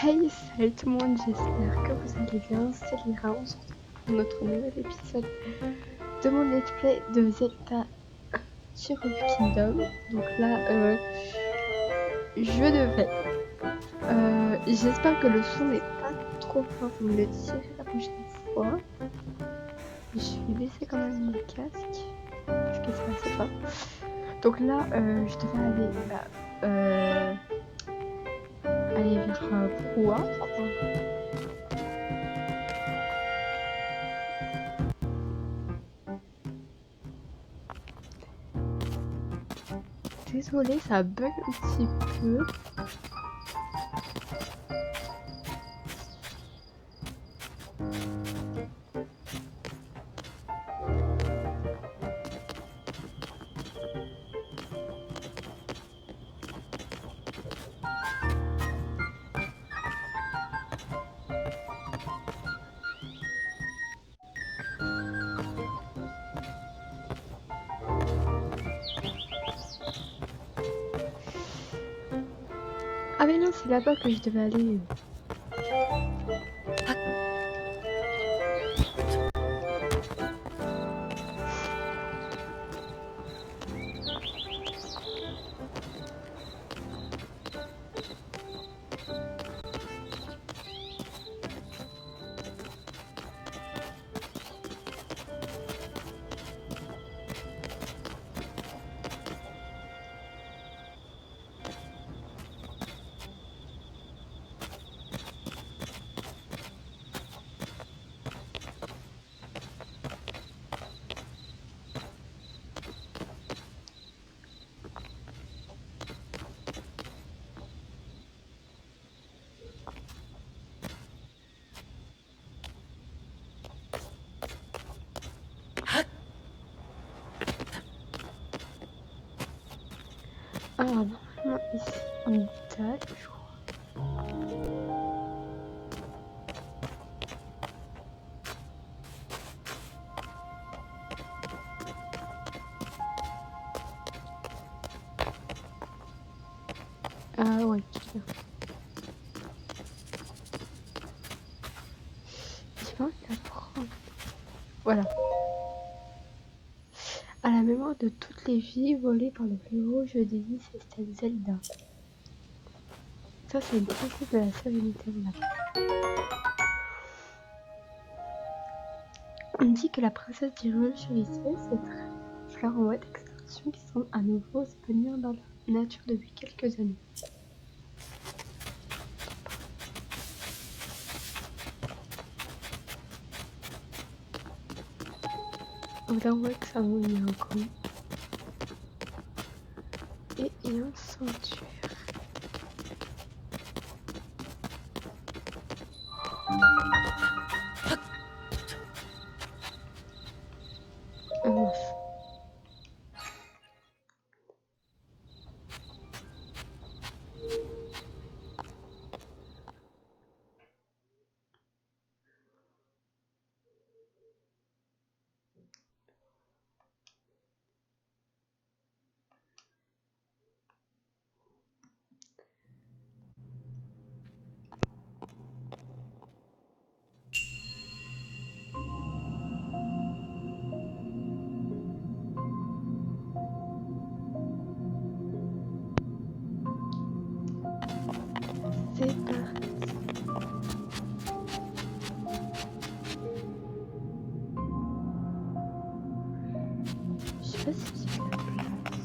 Hey, salut tout le monde, j'espère que vous allez bien, c'est Lyra, on se retrouve pour notre nouvel épisode de mon let's play de Zelda Tears of Kingdom. Donc là, j'espère que le son n'est pas trop fort, vous me le direz la prochaine fois. Je vais baisser quand même mon casque, parce que c'est assez fort. Donc là, je devais aller vers Proa, quoi. Désolée, ça bug un petit peu. Ah mais non, c'est là-bas que je devais aller. Ah, normalement ici, on date, je crois. Ah ouais, bien. J'ai pas envie de la prendre. Voilà. À la mémoire de toutes les vies volées par le plus haut, je dédie cette Zelda. Ça, c'est une princesse de la sérénité, on l'appelle. On dit que la princesse d'Hyrule chérissait ces fleurs en voie d'extinction qui semblent à nouveau s'épanouir dans la nature depuis quelques années. On voit que ça il y a un camp. Et il y a un sanctuaire. C'est parti. Je sais pas si j'ai la place.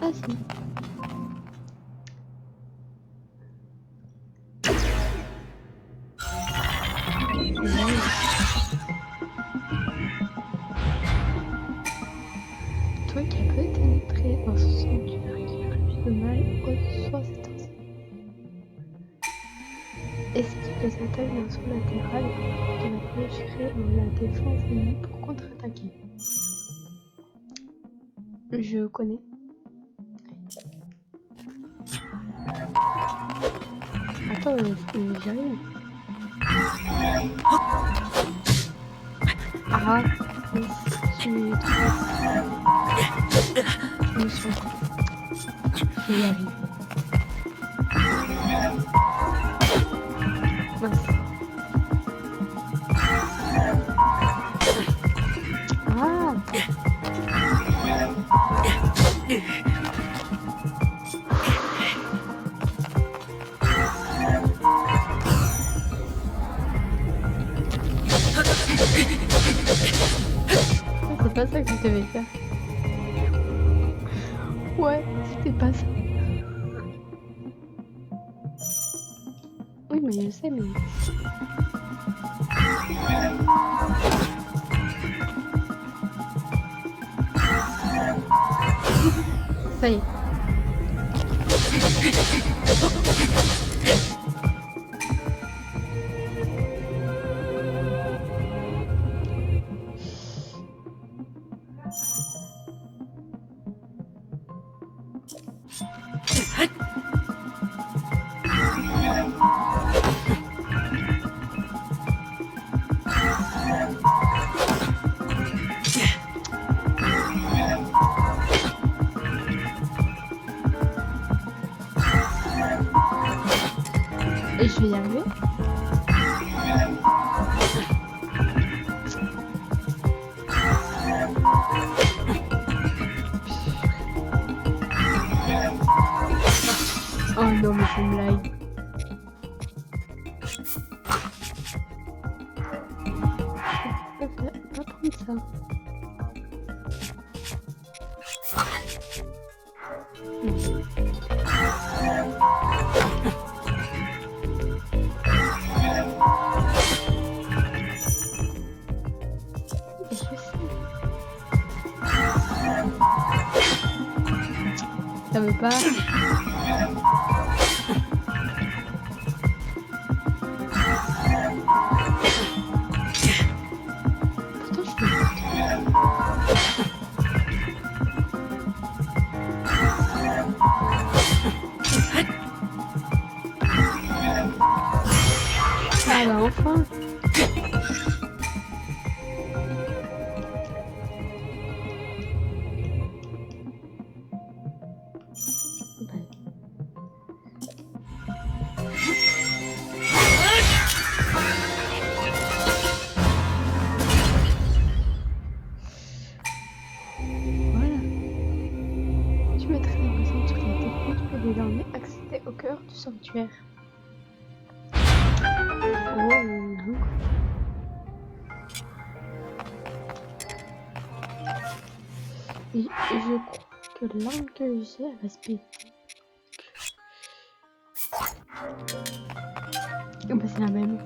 Ah si. Toi qui as peut pénétrer dans ce sanctuaire qui inflige le mal au soir cet instant. Esquive les attaques d'un saut latéral de la flèche créée dans la défense ennemie pour contre-attaquer. Je connais. Attends, j'y arrive. Ah, mais si tu trouves... Je me sens. Je vais y arriver. Mince. Ah, c'est pas ça que je devais faire. Ouais, c'était pas ça. Oui, mais je sais, mais... Ça y est. Et je vais y arriver. Oh non, mais c'est une blague. Pas prendre ça. Je sais. Ça veut pas. Pourtant, je fais. Ah bah enfin. Voilà. Tu mettrais l'impression sur les techniques pour désormais accéder au cœur du sanctuaire. Oh. Et je crois que l'arme que j'ai, elle va se péter. Oh bah c'est la même.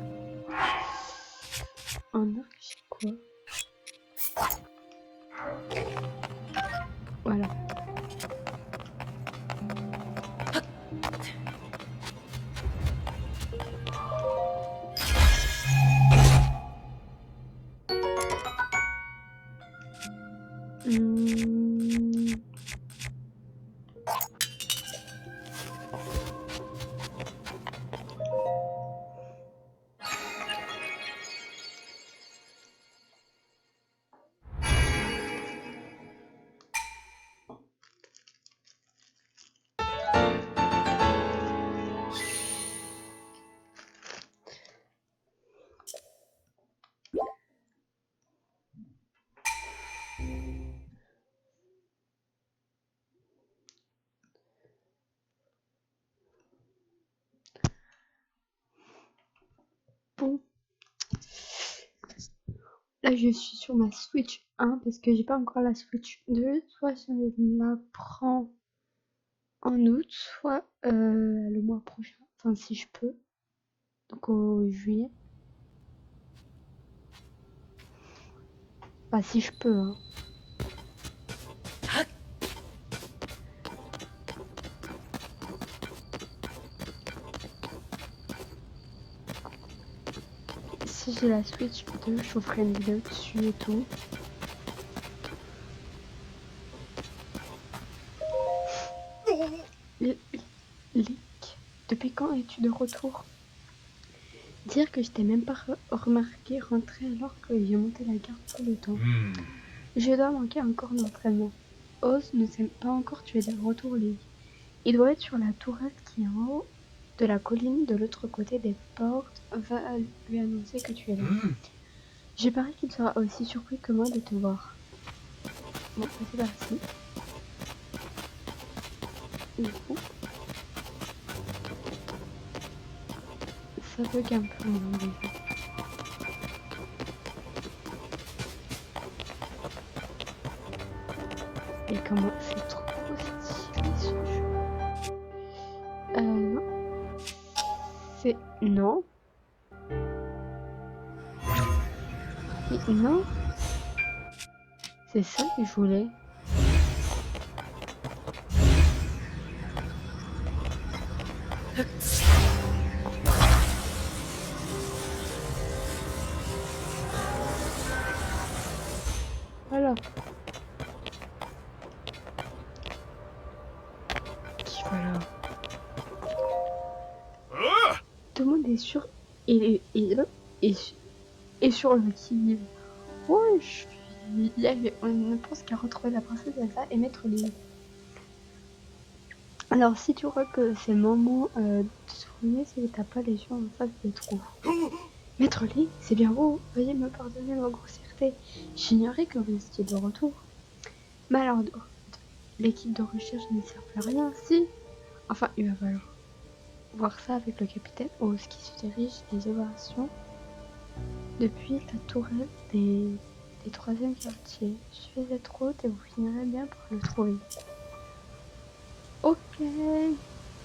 En arc, j'ai quoi? Voilà. Bon. Là, je suis sur ma Switch 1 parce que j'ai pas encore la Switch 2. Soit je la prends en août, soit le mois prochain. Enfin, si je peux. Donc au juillet. Enfin, si je peux, hein. Si j'ai la Switch 2, je vous ferai une vidéo dessus et tout. Lick, depuis quand es-tu de retour? Dire que je t'ai même pas remarqué rentrer alors que j'ai monté la garde tout le temps. Je dois manquer encore d'entraînement. Oz ne sait pas encore tu es de retour, Lily. Il doit être sur la tourette qui est en haut de la colline de l'autre côté des portes va lui annoncer que tu es là. J'ai parié qu'il sera aussi surpris que moi de te voir. Bon, c'est parti. Du coup, ça bug un peu mon déjà. Et comment c'est trop stylé ce jeu. Non. C'est... Non. Mais non. C'est ça que je voulais. Voilà. Voilà. Tout le monde est sûr et sur le qui-vive. Ouais, je suis... On ne pense qu'à retrouver la princesse Elsa et Maître Link. Alors, si tu crois que c'est le moment de se souvenir, c'est que t'as pas les yeux en face des trous. Maître Link, c'est bien vous. Veuillez me pardonner ma grossièreté. J'ignorais que vous étiez de retour. Mais alors, l'équipe de recherche ne sert plus à rien, si. Enfin, il va falloir voir ça avec le capitaine Oz qui se dirige les opérations depuis la tourelle des 3e quartiers. Suivez cette route et vous finirez bien par le trouver. Ok.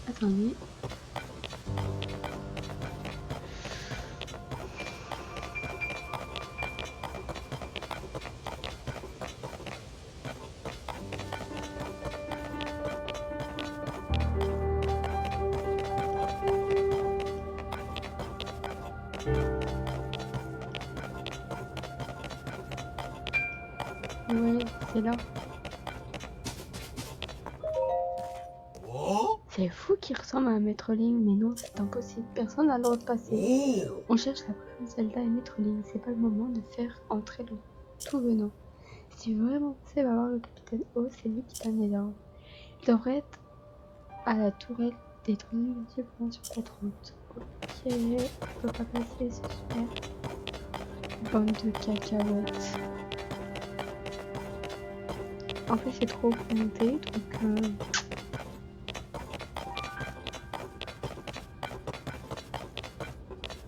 Attendez. Ouais, c'est là. C'est fou qui ressemble à Maître Link, mais non, c'est impossible. Personne n'a le droit de passer. On cherche la princesse Zelda et Maître Link. C'est pas le moment de faire entrer le tout venant. Si vraiment c'est va voir le capitaine O, c'est lui qui donne les ordres. Il devrait être à la tourelle des 3e quartiers sur cette route. Ok, on peut pas passer, c'est super. Bande de cacahuètes. En fait, c'est trop monté, donc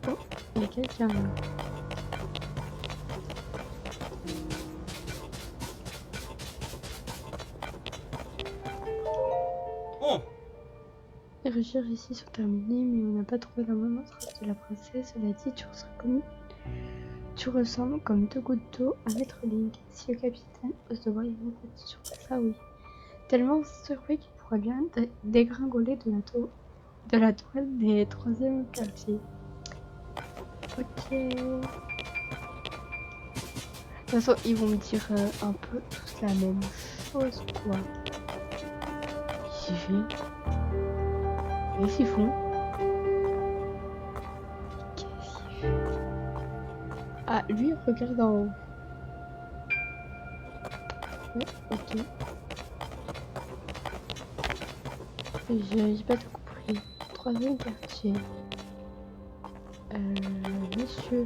oh, il y a quelqu'un là. Oh. Les recherches ici sont terminées, mais on n'a pas trouvé la moindre trace de la princesse. Cela dit, tu ressembles comme 2 gouttes d'eau à Maître Link. Si le capitaine ose te voir, il va être sur ça, oui. Tellement surpris qu'il pourrait bien dégringoler de la tourelle des 3e quartiers. Ok. De toute façon, ils vont me dire un peu tous la même chose, quoi. J'y vais. Qu'est-ce qu'ils font? Qu'est-ce qu'ils font? Ah, lui, regarde en haut. Ouais, ok. J'ai pas tout compris. 3e quartier. Monsieur.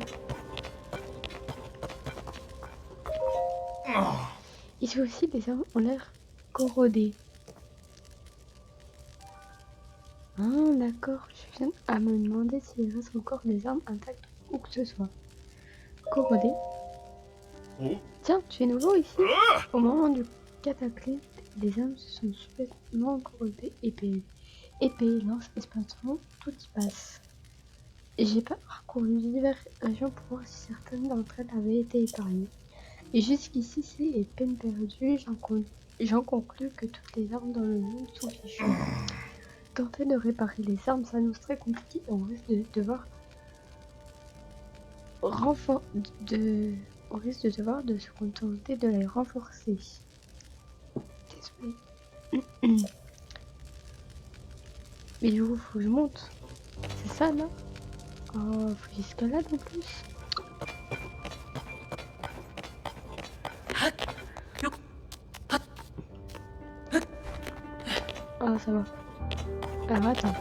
Ici aussi, les armes ont l'air corrodées. Ah, d'accord. Je viens à me demander s'il reste encore des armes intactes ou que ce soit. Corrodées. Oh. Tiens, tu es nouveau ici? Au moment du cataclysme, les armes se sont subitement corrodées épais. Épée, lance, espadon, tout y passe. J'ai pas parcouru diverses régions pour voir si certaines d'entre elles avaient été épargnées. Et jusqu'ici, c'est peine perdue, j'en conclus que toutes les armes dans le monde sont fichues. Tenter de réparer les armes s'annonce très compliqué et on risque de devoir de se contenter de les renforcer. Désolé. Mais du coup, faut que je monte. C'est ça, là? Oh, faut que j'escalade en plus. Ah, ça va. Alors, attends.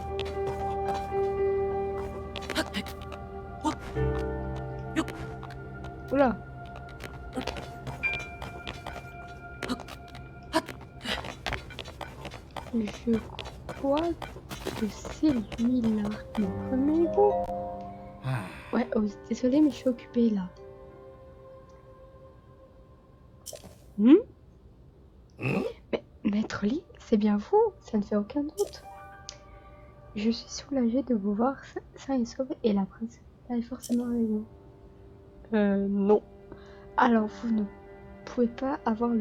Oula. Je crois que c'est lui-là. Mais prenez-vous. Ouais, oh, désolé, mais je suis occupée là. Mais Maître Lee, c'est bien vous, ça ne fait aucun doute. Je suis soulagée de vous voir sain et sauf et la princesse est forcément avec vous. Non. Alors vous ne pouvez pas avoir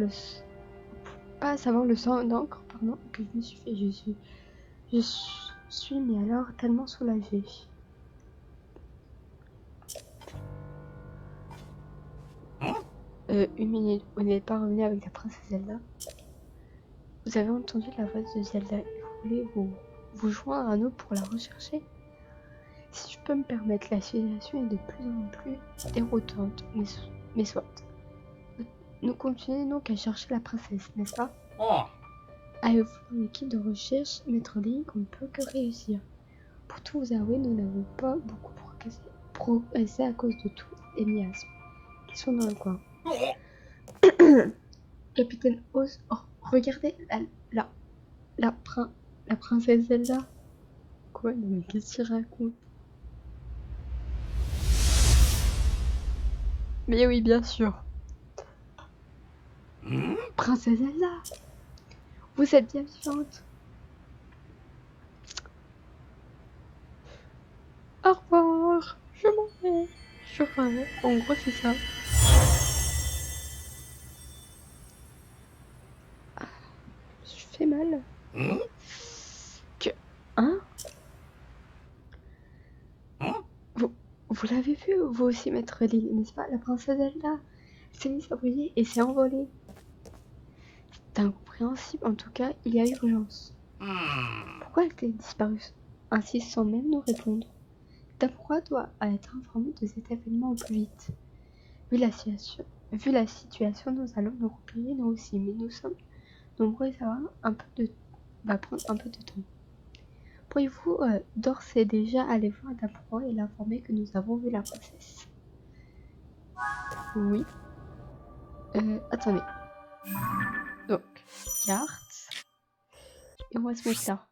pas savoir le sang d'encre, pardon, que je me suis fait. Je suis mais alors tellement soulagée. Une minute, vous n'êtes pas revenu avec la princesse Zelda? Vous avez entendu la voix de Zelda et vous voulez vous joindre à nous pour la rechercher? Si je peux me permettre, la situation est de plus en plus déroutante, mais soit. Nous continuons donc à chercher la princesse, n'est-ce pas? Avec vous une équipe de recherche, Maître Link, on ne peut que réussir. Pour tout vous avouer, nous n'avons pas beaucoup progressé à cause de tous les miasmes qui sont dans le coin. Capitaine Oz, oh, regardez la princesse Zelda. Quoi? Non, mais qu'est-ce qu'il raconte? Mais oui, bien sûr. Princesse Zelda, vous êtes bien vivante. Au revoir, je m'en vais. En gros, c'est ça. Je fais mal. Hein? Vous l'avez vu, vous aussi, Maître Lee, n'est-ce pas? La princesse Zelda s'est mise à briller et s'est envolée. C'est incompréhensible, en tout cas, il y a urgence. Pourquoi elle a disparu ainsi sans même nous répondre? Tamura doit être informé de cet événement au plus vite. Vu la situation, nous allons nous replier nous aussi, mais nous sommes nombreux et ça va prendre un peu de temps. Pourriez-vous d'ores et déjà aller voir Tamura et l'informer que nous avons vu la princesse? Oui. Attendez. Donc, carte. Et on va se mettre là.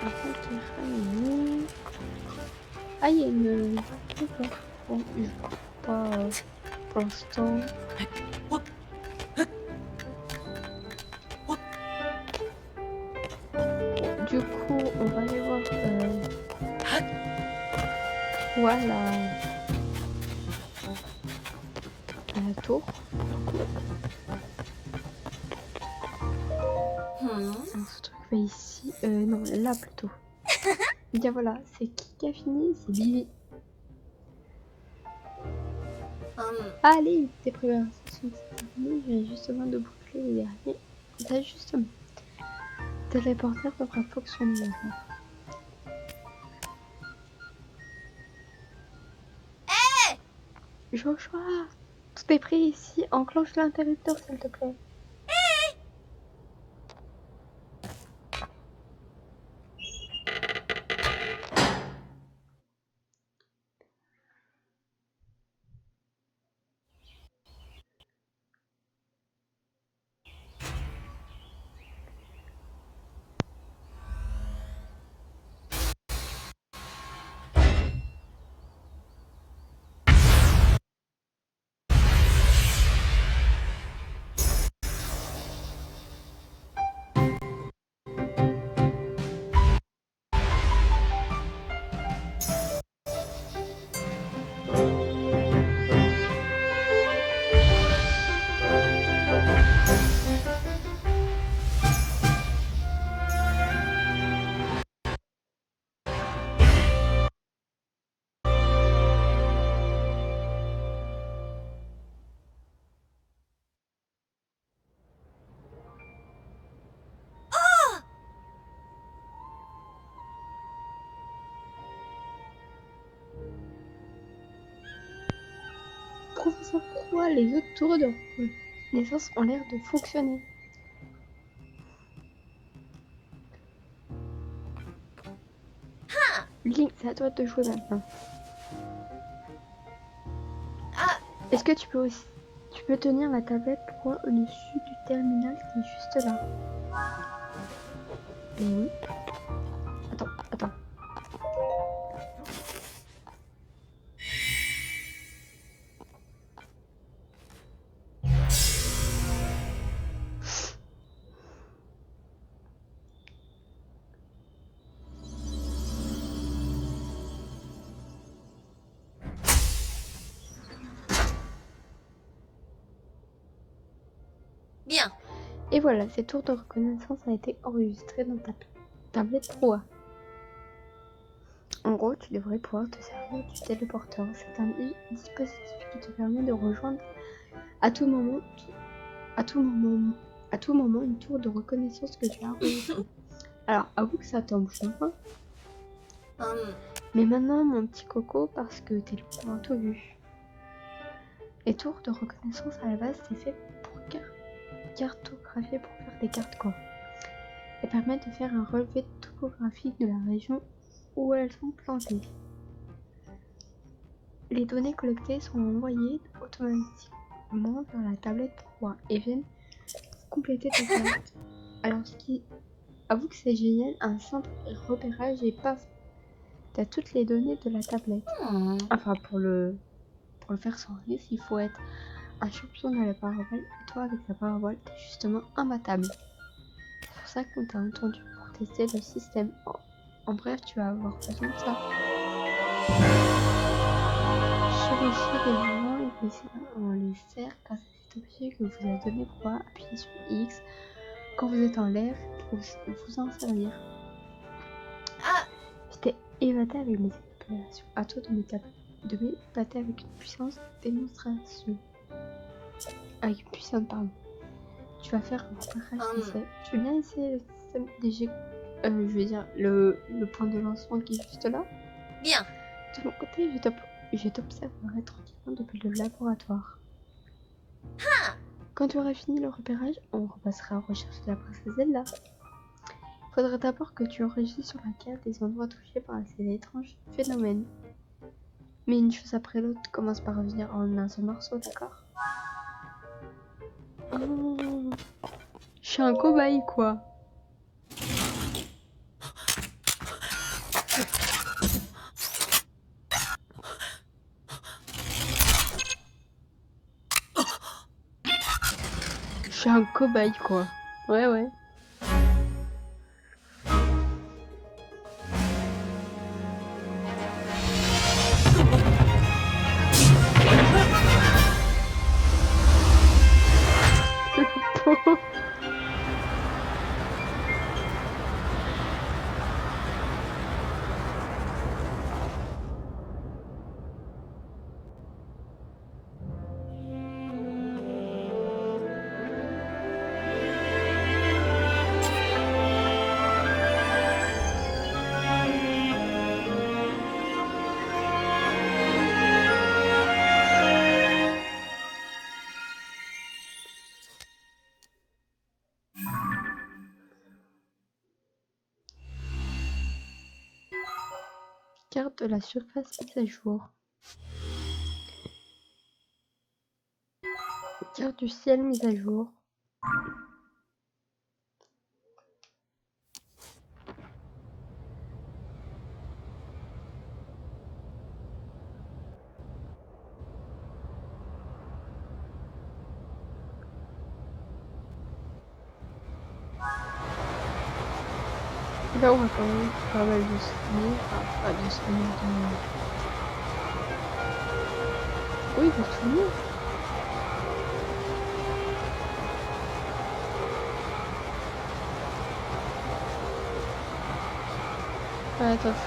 Par contre, il y a une... Bon, je crois pas pour l'instant. Du coup, on va aller voir... Voilà. À la tour. Alors, ce truc va ici. Non, là plutôt. Bien voilà, c'est qui a fini? C'est Lily. Allez, tes préparations sont terminées. Je viens justement de boucler le dernier ajustement. Téléporteur devra fonctionner maintenant. Joshua, tout est prêt ici. Enclenche l'interrupteur, s'il te plaît. Professeur, toi, les autres tours de reconnaissance ont l'air de fonctionner. Link, c'est à toi de jouer maintenant. Est-ce que tu peux tenir la tablette droit au-dessus du terminal qui est juste là? Et oui. Attends. Bien. Et voilà, cette tour de reconnaissance a été enregistrée dans ta tablette Pro. En gros, tu devrais pouvoir te servir du téléporteur. C'est un dispositif qui te permet de rejoindre à tout moment une tour de reconnaissance que tu as enregistrée. Alors, avoue que ça tombe chaud. Mais maintenant, mon petit coco, parce que t'es le plus tout vu. Les tours de reconnaissance à la base, c'est fait pour cartographier, pour faire des cartes quoi. Et permettent de faire un relevé topographique de la région où elles sont plantées. Les données collectées sont envoyées automatiquement dans la tablette Pro et viennent compléter ta carte. Alors, avoue que c'est génial, un simple repérage et paf, t'as toutes les données de la tablette. Enfin, pour le faire sans risque, il faut être un champion de la parabole, et toi avec la parabole, t'es justement imbattable. C'est pour ça qu'on t'a entendu pour tester le système. En bref, tu vas avoir besoin de ça. Chevaucher des mouvements et glisser dans les cercles grâce à cet objet que vous a donné pour appuyer sur X quand vous êtes en l'air pour vous en servir. J'étais évaté avec mes opérations. À toi de m'épater avec une puissance démonstration. Avec une puissante, pardon. Tu vas faire un repérage d'essai. Tu veux bien essayer le système DG, je veux dire le point de lancement qui est juste là? Bien. De mon côté, je t'observerai tranquillement depuis le laboratoire. Quand tu auras fini le repérage, on repassera en recherche de la princesse Zelda. Il faudra d'abord que tu enregistres sur la carte des endroits touchés par ces étranges phénomènes. Mais une chose après l'autre commence par revenir en un seul morceau, d'accord? Oh, je suis un cobaye, quoi. Je suis un cobaye, quoi. Ouais. Carte de la surface mise à jour. Carte du ciel mise à jour. Là, on va quand même pas mal de souvenirs. Enfin, pas de souvenirs de... Oui, de souvenirs. Ah, attends,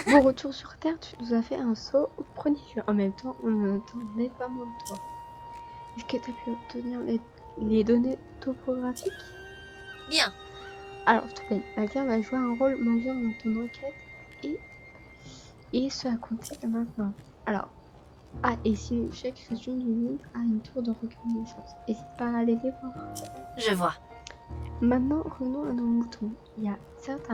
Bon retour sur Terre, tu nous as fait un saut au prodigieux. En même temps, on ne t'entendait pas moins de toi. Est-ce que tu as pu obtenir les données topographiques? Bien. Alors, s'il te plaît, la Terre va jouer un rôle majeur dans ton enquête et ce à compter de maintenant. Alors, et si chaque région du monde a une tour de reconnaissance, n'hésite pas à aller les voir. Je vois. Maintenant, revenons à nos moutons. Il y a certes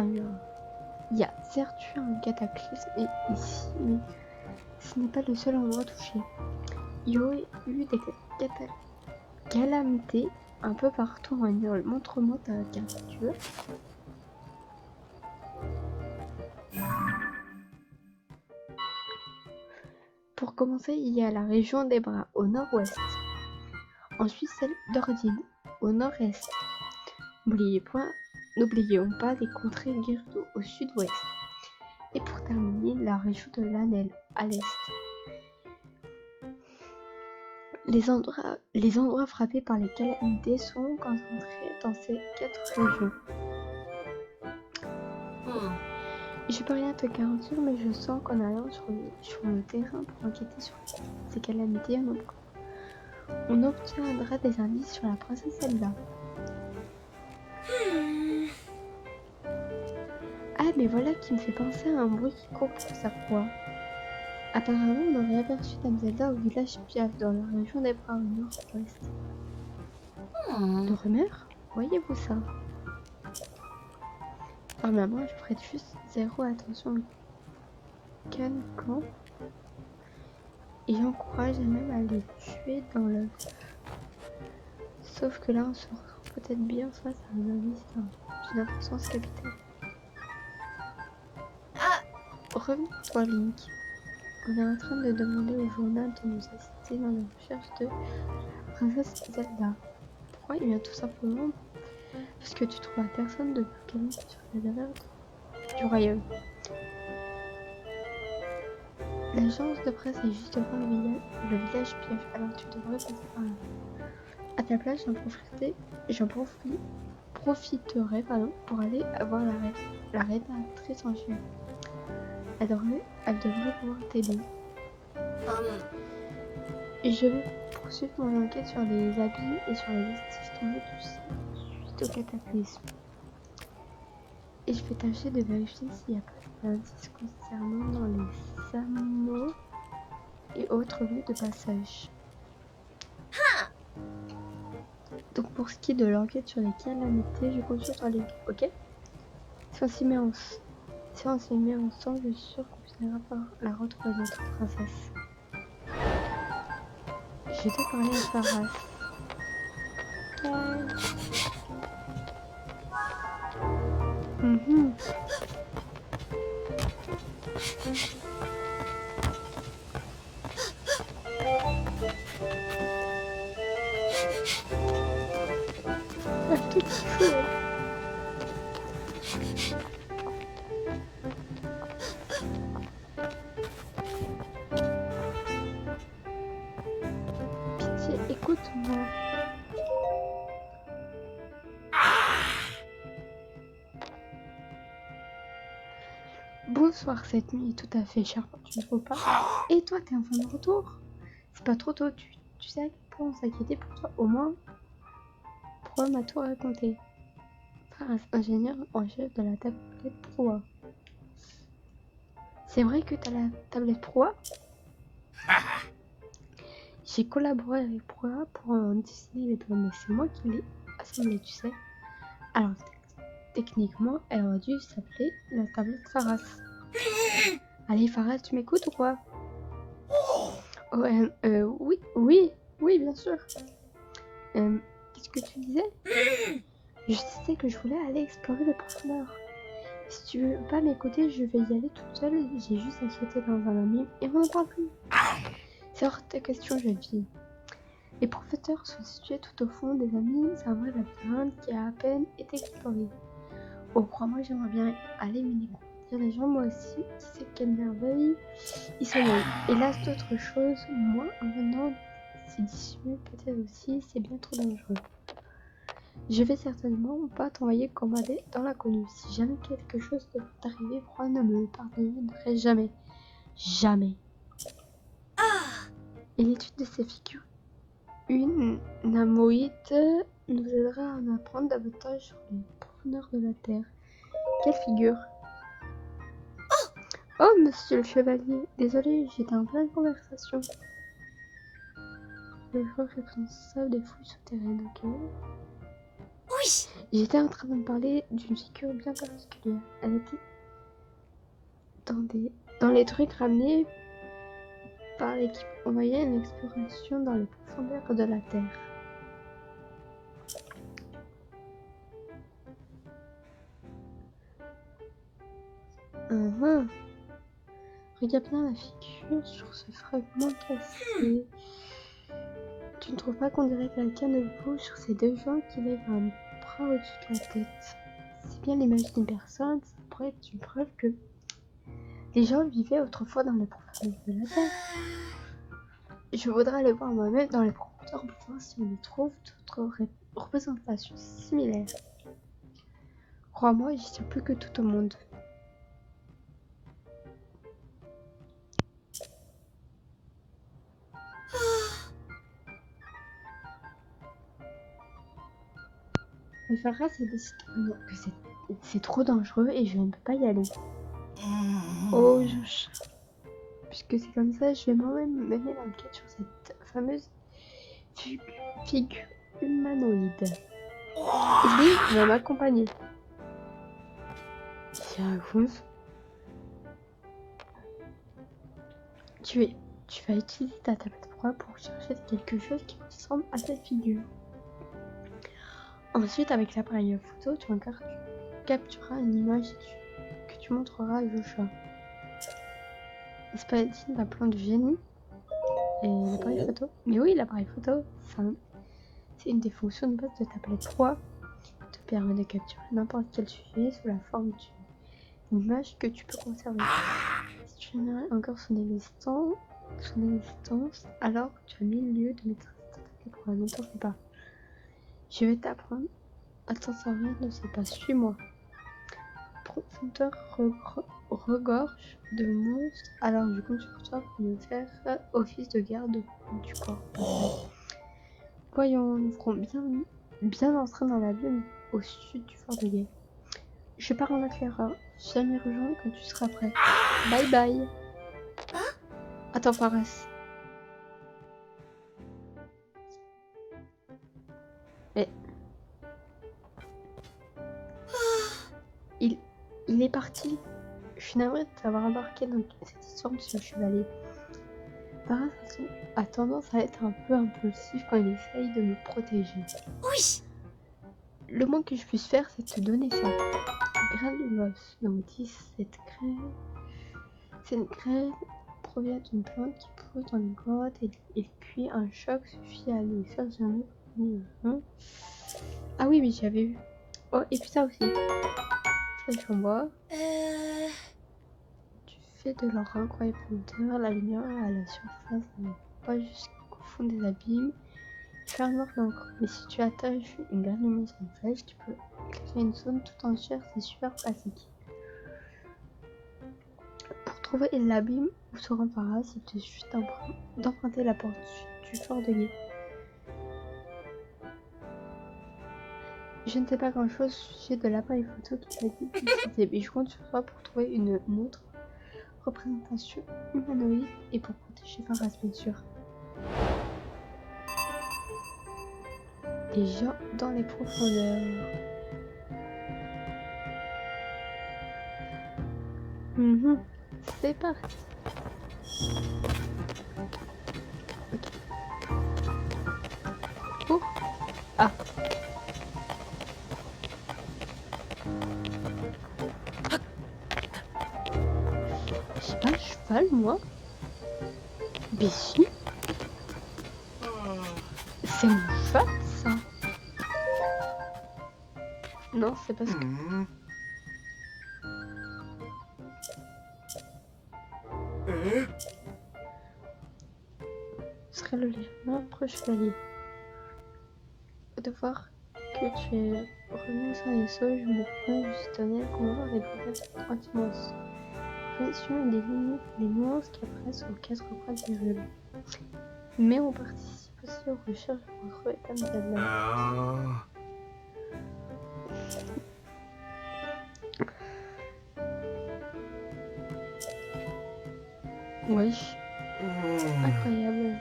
eu un cataclysme ici, mais ce n'est pas le seul endroit touché. Il y aurait eu des calamités un peu partout en Irlande. Montre-moi ta carte si tu veux. Pour commencer, il y a la région des Bras au nord-ouest. Ensuite, celle d'Ordine au nord-est. N'oublions pas les contrées Gerudo au sud-ouest. Et pour terminer, la région de Lanel à l'est. Les endroits frappés par les calamités sont concentrés dans ces 4 régions. Je peux rien te garantir, mais je sens qu'en allant sur le terrain pour enquêter sur ces calamités, on obtiendra des indices sur la princesse Zelda. Ah, mais voilà qui me fait penser à un bruit qui court pour sa proie. Apparemment, on aurait aperçu Dame Zelda au village Piaf, dans la région des Bras au nord-ouest. De rumeurs? Voyez-vous ça? Normalement, je ferais juste zéro attention au cancan. Et j'encourage même à les tuer dans le... Sauf que là, on se retrouve peut-être bien face à un indice d'une importance capitale. Revenons-toi, Link. On est en train de demander au journal de nous assister dans la recherche de la princesse Zelda. Pourquoi? Eh bien, tout simplement parce que tu trouves personne de plus calme sur les affaires du royaume. L'agence de presse est juste devant le village Piaf, alors tu devrais passer par là. À ta place, j'en profiterai pour aller voir la rédactrice en chef. Elle devrait pouvoir t'aider. Et je vais poursuivre mon enquête sur les habits et sur les vestiges tombés suite au cataclysme. Et je vais tâcher de vérifier s'il n'y a pas d'indices concernant les anneaux et autres lieux de passage. Donc pour ce qui est de l'enquête sur les calamités, je consulte en ligne, ok? Si on s'y met ensemble, je suis sûre qu'on finira par la retrouver, notre princesse. Je dois parler à Faras. Tout fou. Pitié, écoute-moi. Bonsoir, cette nuit est tout à fait charmante, tu ne trouves pas? Et toi, t'es enfin de retour? C'est pas trop tôt, tu sais à quel point on s'inquiétait pour toi, au moins. Pourquoi m'a tout raconté? Faras, ingénieur en chef de la tablette Proa. C'est vrai que t'as la tablette Proa? J'ai collaboré avec Proa pour en dessiner les plans, mais c'est moi qui l'ai assemblée, tu sais. Alors, techniquement, elle aurait dû s'appeler la tablette Faras. Allez, Faras, tu m'écoutes ou quoi? Oui, bien sûr. Qu'est-ce que tu disais? Je disais que je voulais aller explorer le profondeur. Si tu veux pas m'écouter, je vais y aller toute seule. J'ai juste à sauter dans un abîme et on n'en parle plus. C'est hors de question, jeune fille. Les profondeurs sont situés tout au fond des abîmes. C'est un vrai labyrinthe qui a à peine été exploré. Oh, crois-moi, j'aimerais bien aller m'y découvrir les gens, moi aussi. Tu sais quelle merveille. Ils sont bons. Hélas, d'autres choses, moi, en venant, c'est dissimulé peut-être aussi, c'est bien trop dangereux. Je vais certainement pas t'envoyer commander dans l'inconnu. Si jamais quelque chose devait t'arriver, Roi ne me le pardonnerait jamais. Jamais. Et l'étude de ces figures unamoïdes nous aidera à en apprendre davantage sur les profondeurs de la Terre. Quelle figure? Oh, monsieur le chevalier, désolé, j'étais en pleine conversation. Le joueur responsable des fouilles souterraines, ok. Oui. J'étais en train de me parler d'une figure bien particulière. Elle était dans les trucs ramenés par l'équipe envoyée à une exploration dans les profondeurs de la Terre. Regarde bien la figure sur ce fragment cassé. Tu ne trouves pas qu'on dirait quelqu'un debout sur ses deux jambes qui lève un bras au-dessus de la tête? C'est bien l'image d'une personne, ça pourrait être une preuve que les gens vivaient autrefois dans les profondeurs de la Terre. Je voudrais aller voir moi-même dans les profondeurs pour voir si on y trouve d'autres représentations similaires. Crois-moi, j'y tiens plus que tout au monde. Mais Farah s'est décidé que c'est trop dangereux et je ne peux pas y aller. Oh, puisque c'est comme ça, je vais moi-même mener l'enquête sur cette fameuse figure humanoïde. Lui va m'accompagner. J'avoue. Tu vas utiliser ta tablette proie pour chercher quelque chose qui ressemble à cette figure. Ensuite, avec l'appareil photo, tu captureras une image que tu montreras à Joshua. N'est-ce pas le signe d'un plan de génie? Et l'appareil photo? Mais oui, l'appareil photo, c'est une des fonctions de base de tablette proie. Te permet de capturer n'importe quel sujet sous la forme d'une image que tu peux conserver. Si tu ignorais encore son existence, alors tu as mille lieux de maîtrise de ta tablette proie. Ne t'en fais pas. Je vais t'apprendre à t'en servir de ce pas. Suis-moi. Profondeur regorge de monstres, alors je compte sur toi pour me faire office de garde du corps. Voyons, nous ferons bien entrer dans la ville au sud du fort de guet. Je pars en éclaireur. Viens m'y rejoindre quand tu seras prêt. Bye bye. Attends, Faras. Mais... Il est parti. Je suis navrée de t'avoir embarqué dans cette histoire, monsieur le chevalier. Faras a tendance à être un peu impulsif quand il essaye de me protéger. Oui. Le moins que je puisse faire, c'est te donner ça. Graine de l'os. Donc 10, cette graine provient d'une plante qui pousse dans les grottes et puis un choc suffit à lui faire germer. Ah oui, mais j'avais vu. Oh, et puis ça aussi. Flèche en bois. Du fait de leur incroyable hauteur, la lumière à la surface ne va pas jusqu'au fond des abîmes. Faire noir l'encre. Mais si tu attaches une graine de monstre à une flèche, tu peux éclairer une zone tout entière, c'est super pratique. Pour trouver l'abîme où se rend Faras, il te suffit d'emprunter la porte du fort de guet. Je ne sais pas grand chose au sujet de l'appareil photo qui m'a dit d'utiliser, mais je compte sur toi pour trouver une autre représentation humanoïde et pour protéger Faras, bien sûr. Les gens dans les profondeurs. C'est parti. Ok. Oh. Ah. J'ai pas un cheval, moi. Mais si. C'est mon cheval, ça. Non, c'est parce que... Ce serait le légendaire chevalier. De voir que que tu es revenu sain et sauf, je me prends du tunnel qu'on va récupérer tranquillement. Pression des limites des monstres qui apparaissent aux quatre coins du jeu. Mais on participe aussi aux recherches pour retrouver Tamzala. Oui, incroyable.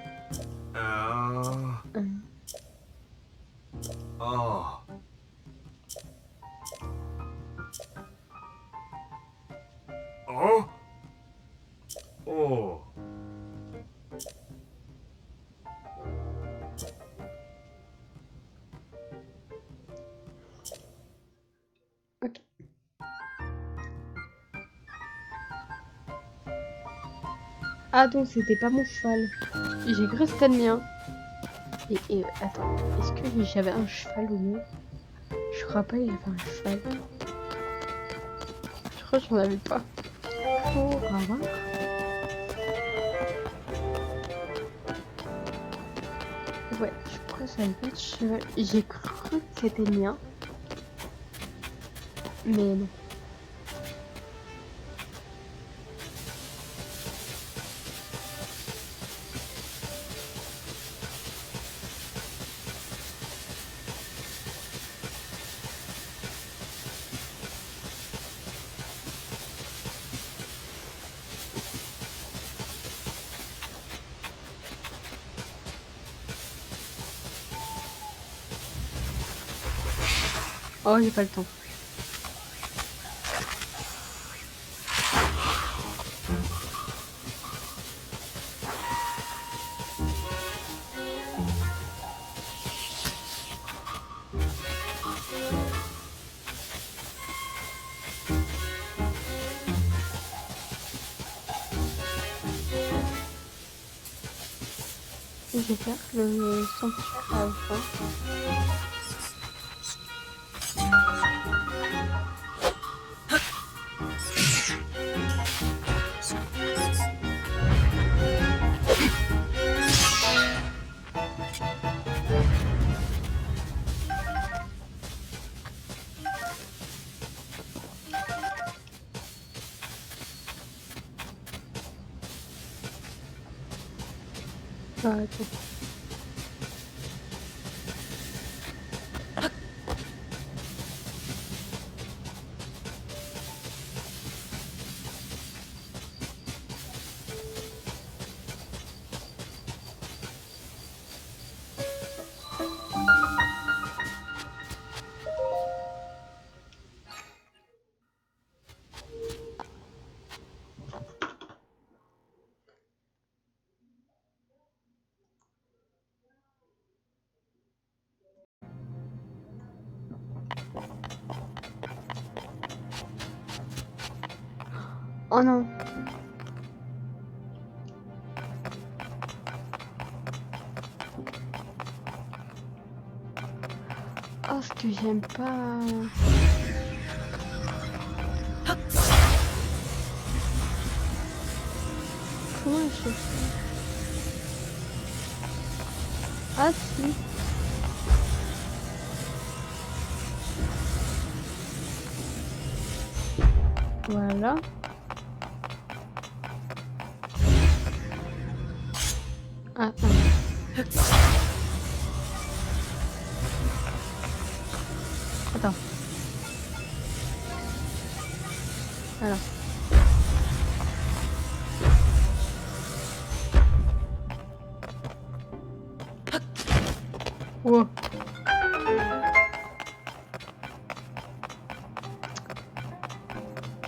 Ok. Ah donc c'était pas mon cheval. J'ai cru que c'était le mien. Et attends, est-ce que j'avais un cheval au moins? Je crois pas, il y avait un cheval. Je crois que j'en avais pas. Faut avoir. Ouais, je crois que j'avais pas de cheval. J'ai cru que c'était le mien. Mais non. Oh, j'ai pas le temps. Je vais faire le sanctuaire à la fin. Ah, attends. Oh non. Oh, ce que j'aime pas. Comment je fais? Ah si. Voilà. Ah, ah. Attends. Voilà. Wow.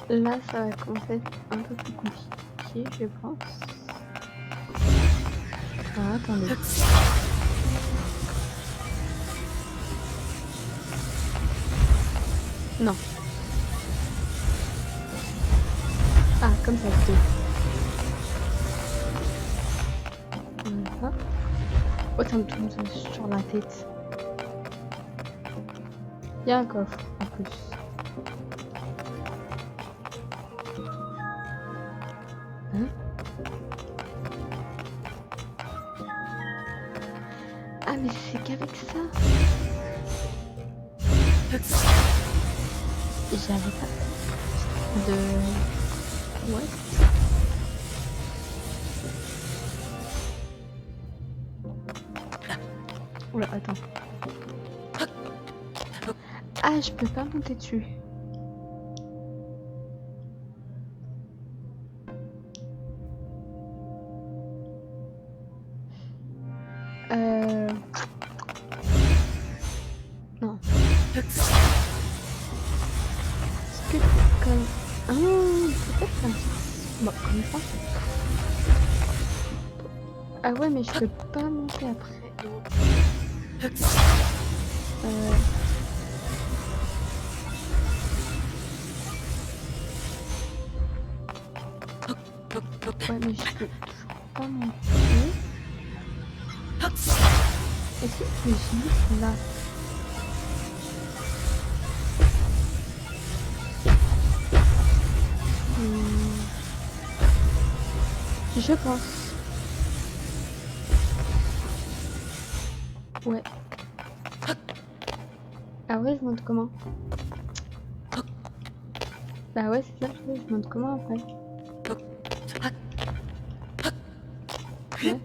Là, ça va commencer à être un peu plus compliqué, je pense. Ah, attendez. Non. Ah, comme ça, plutôt. Voilà. Oh, ça me tombe sur la tête. Il y a un coffre, en plus. Hein? Ah, mais c'est qu'avec ça. J'avais pas de... Ouais. Oula, attends. Ah, je peux pas monter dessus. Non. Est-ce que comme... Ah, peut-être comme ça. Bon, comme ça. Ah ouais, mais je peux pas monter après. Ouais, mais je peux toujours pas monter. Est-ce que je peux juste là? Je pense. Ouais. Ah ouais, je monte comment? Bah ouais, c'est ça, je monte comment après? Ouais.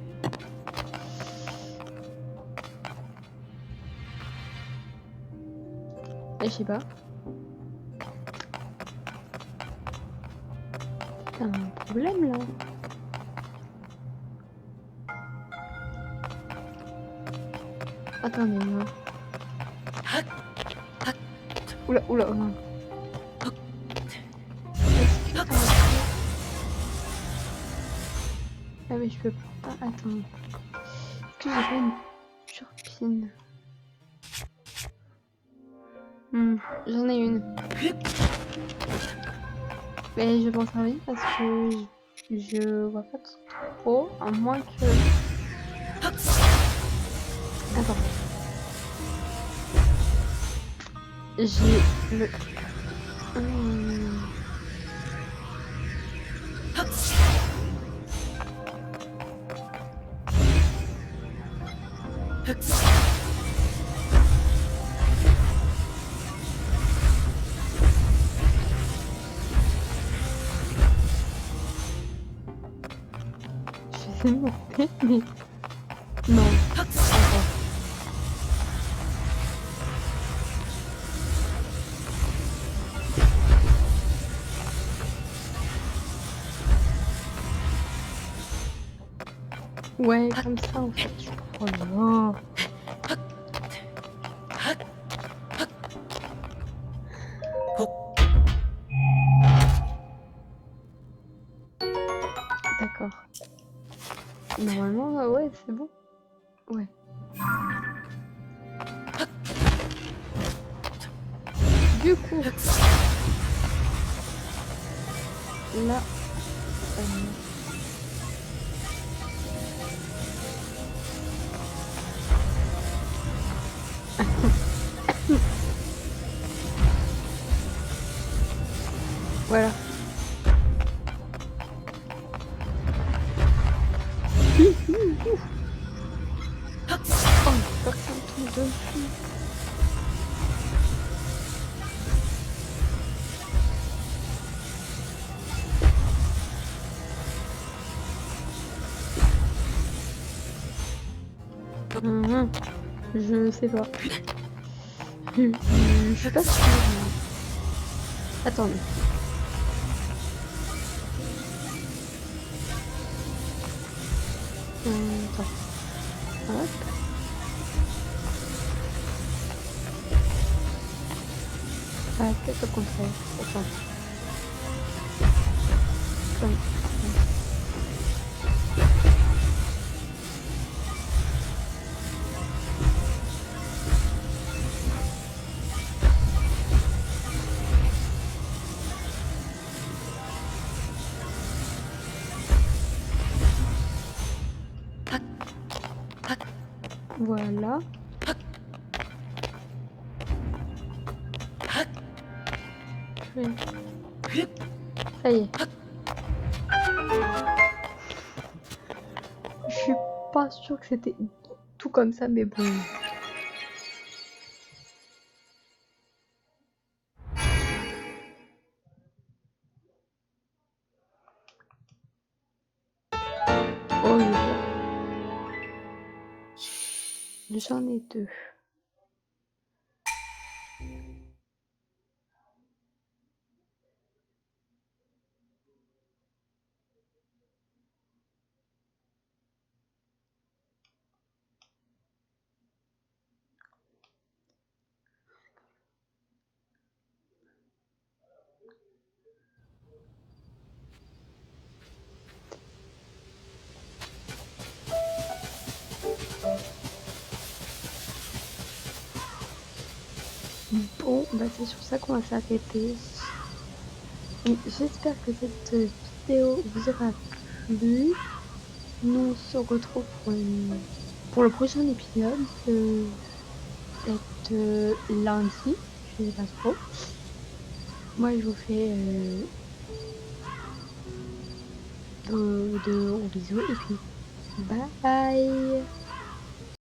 Je sais pas. T'as un problème là? Attendez, non. Oula, oula, oula. Ah mais je peux pas. Attends. Est-ce que j'ai pas une turpine? J'en ai une. Mais je m'en servir parce que je vois pas trop, à moins que... Attends. J'ai le... Je sais monter, mais... Non. Attends. Ouais, comme ça en fait. Oh non. D'accord. Normalement, ouais, c'est bon. Ouais. Du coup, là, voilà. Oh, personne tombe dessus. Je sais pas. Je suis pas sûre. Attendez. Attends. Hop. Ah, peut-être au contraire. Attends. Comme. Voilà. Ça y est. Je suis pas sûre que c'était tout comme ça, mais bon. Oh là là. J'en ai 2. Bon, bah c'est sur ça qu'on va s'arrêter. J'espère que cette vidéo vous aura plu. Nous on se retrouve pour le prochain épisode, peut-être lundi, je sais pas trop. Moi je vous fais de gros bisous et puis bye bye.